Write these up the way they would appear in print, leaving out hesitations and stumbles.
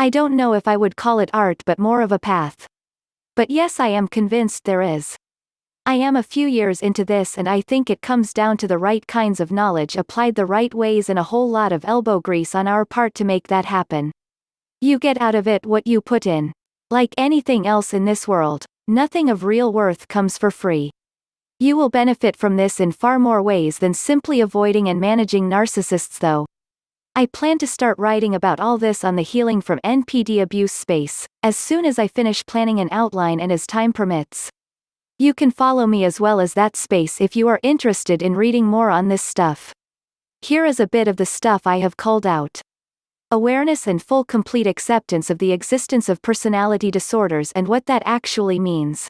I don't know if I would call it art but more of a path. But yes, I am convinced there is. I am a few years into this and I think it comes down to the right kinds of knowledge applied the right ways and a whole lot of elbow grease on our part to make that happen. You get out of it what you put in. Like anything else in this world, nothing of real worth comes for free. You will benefit from this in far more ways than simply avoiding and managing narcissists though. I plan to start writing about all this on the Healing from NPD Abuse space, as soon as I finish planning an outline and as time permits. You can follow me as well as that space if you are interested in reading more on this stuff. Here is a bit of the stuff I have culled out. Awareness and full complete acceptance of the existence of personality disorders and what that actually means.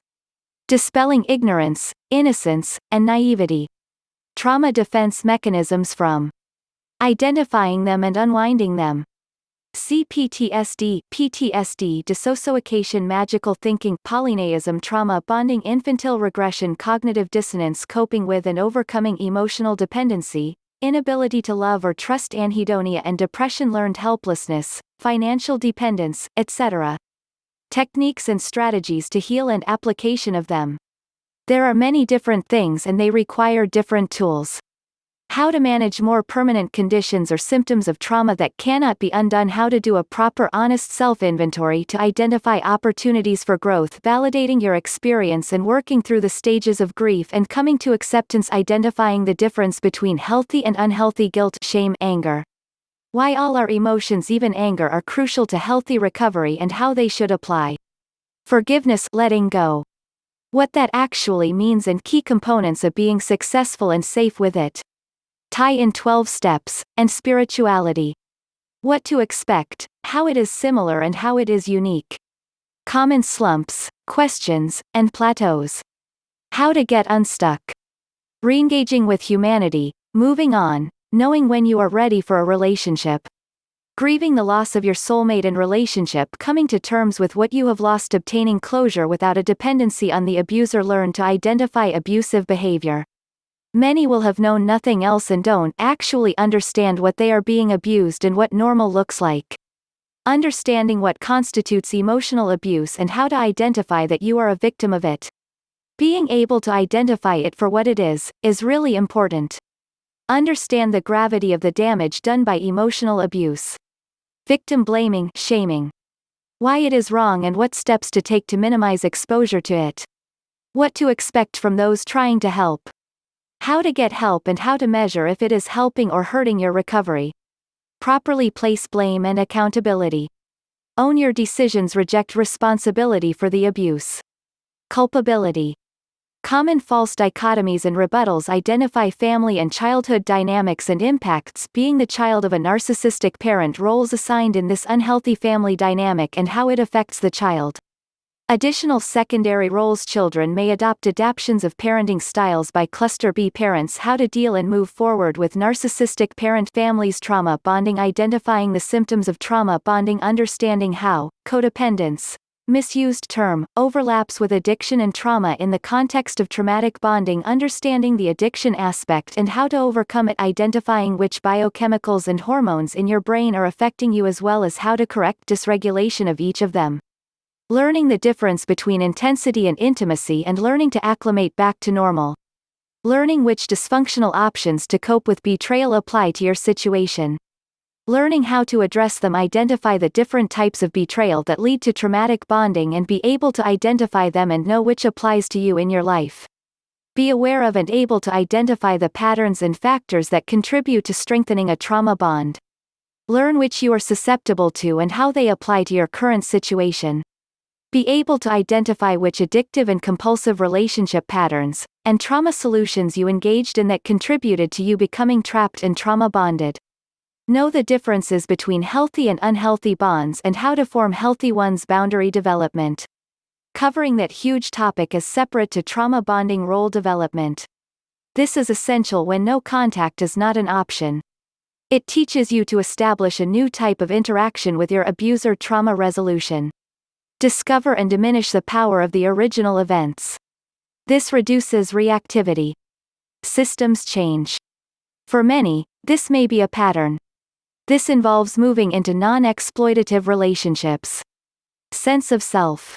Dispelling ignorance, innocence, and naivety. Trauma defense mechanisms from identifying them and unwinding them. CPTSD, PTSD, dissociation, magical thinking, polyneism, trauma bonding, infantile regression, cognitive dissonance, coping with and overcoming emotional dependency, inability to love or trust, anhedonia and depression, learned helplessness, financial dependence, etc. Techniques and strategies to heal and application of them. There are many different things and they require different tools. How to manage more permanent conditions or symptoms of trauma that cannot be undone. How to do a proper honest self-inventory to identify opportunities for growth, validating your experience and working through the stages of grief and coming to acceptance, identifying the difference between healthy and unhealthy guilt, shame, anger. Why all our emotions, even anger, are crucial to healthy recovery and how they should apply. Forgiveness, letting go. What that actually means and key components of being successful and safe with it. Tie in 12 steps, and spirituality. What to expect, how it is similar and how it is unique. Common slumps, questions, and plateaus. How to get unstuck. Reengaging with humanity, moving on, knowing when you are ready for a relationship. Grieving the loss of your soulmate and relationship, coming to terms with what you have lost, obtaining closure without a dependency on the abuser. Learn to identify abusive behavior. Many will have known nothing else and don't actually understand what they are being abused and what normal looks like. Understanding what constitutes emotional abuse and how to identify that you are a victim of it. Being able to identify it for what it is really important. Understand the gravity of the damage done by emotional abuse. Victim blaming, shaming. Why it is wrong and what steps to take to minimize exposure to it. What to expect from those trying to help. How to get help and how to measure if it is helping or hurting your recovery. Properly place blame and accountability. Own your decisions, reject responsibility for the abuse. Culpability. Common false dichotomies and rebuttals. Identify family and childhood dynamics and impacts. Being the child of a narcissistic parent, roles assigned in this unhealthy family dynamic and how it affects the child. Additional secondary roles. Children may adopt adaptations of parenting styles by cluster B parents. How to deal and move forward with narcissistic parent families. Trauma bonding. Identifying the symptoms of trauma bonding. Understanding how codependence, misused term, overlaps with addiction and trauma in the context of traumatic bonding. Understanding the addiction aspect and how to overcome it. Identifying which biochemicals and hormones in your brain are affecting you as well as how to correct dysregulation of each of them. Learning the difference between intensity and intimacy and learning to acclimate back to normal. Learning which dysfunctional options to cope with betrayal apply to your situation. Learning how to address them. Identify the different types of betrayal that lead to traumatic bonding and be able to identify them and know which applies to you in your life. Be aware of and able to identify the patterns and factors that contribute to strengthening a trauma bond. Learn which you are susceptible to and how they apply to your current situation. Be able to identify which addictive and compulsive relationship patterns, and trauma solutions you engaged in that contributed to you becoming trapped and trauma bonded. Know the differences between healthy and unhealthy bonds and how to form healthy ones. Boundary development. Covering that huge topic is separate to trauma bonding role development. This is essential when no contact is not an option. It teaches you to establish a new type of interaction with your abuser. Trauma resolution. Discover and diminish the power of the original events. This reduces reactivity. Systems change. For many, this may be a pattern. This involves moving into non-exploitative relationships. Sense of self.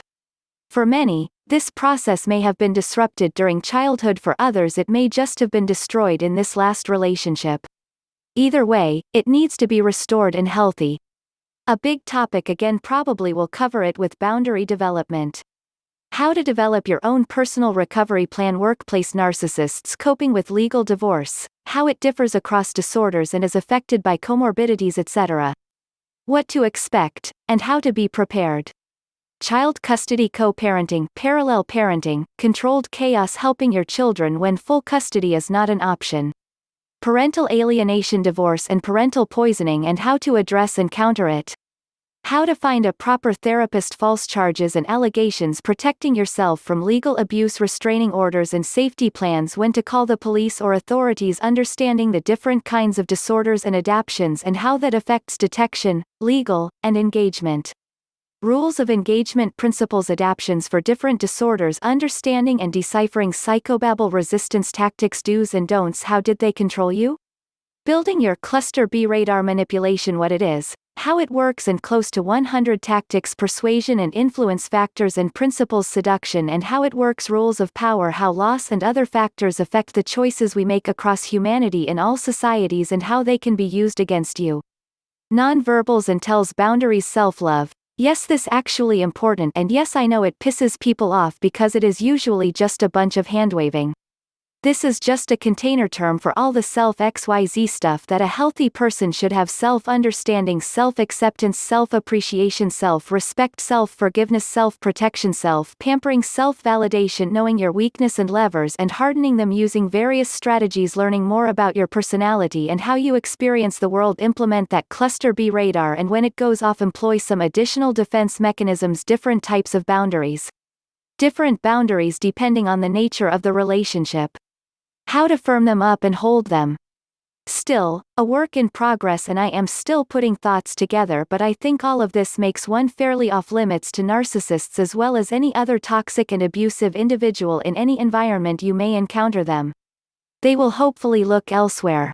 For many, this process may have been disrupted during childhood. For others, it may just have been destroyed in this last relationship. Either way, it needs to be restored and healthy. A big topic again, probably will cover it with boundary development. How to develop your own personal recovery plan. Workplace narcissists coping with legal divorce, how it differs across disorders and is affected by comorbidities, etc. What to expect, and how to be prepared. Child custody, co-parenting, parallel parenting, controlled chaos, helping your children when full custody is not an option. Parental alienation, divorce and parental poisoning, and how to address and counter it. How to find a proper therapist. False charges and allegations, protecting yourself from legal abuse, restraining orders and safety plans, when to call the police or authorities, understanding the different kinds of disorders and adaptions and how that affects detection, legal, and engagement. Rules of engagement, principles, adaptions for different disorders, understanding and deciphering psychobabble resistance tactics, do's and don'ts. How did they control you? Building your cluster B radar, manipulation, what it is, how it works and close to 100 tactics, persuasion and influence factors and principles, seduction and how it works, rules of power, how loss and other factors affect the choices we make across humanity in all societies and how they can be used against you. Nonverbals and tells, boundaries, self-love. Yes, this actually important, and yes, I know it pisses people off because it is usually just a bunch of handwaving. This is just a container term for all the self-XYZ stuff that a healthy person should have: self-understanding, self-acceptance, self-appreciation, self-respect, self-forgiveness, self-protection, self-pampering, self-validation, knowing your weakness and levers and hardening them using various strategies, learning more about your personality and how you experience the world, implement that cluster B radar, and when it goes off, employ some additional defense mechanisms. Different types of boundaries. Different boundaries depending on the nature of the relationship. How to firm them up and hold them. Still, a work in progress, and I am still putting thoughts together, but I think all of this makes one fairly off limits to narcissists as well as any other toxic and abusive individual in any environment you may encounter them. They will hopefully look elsewhere.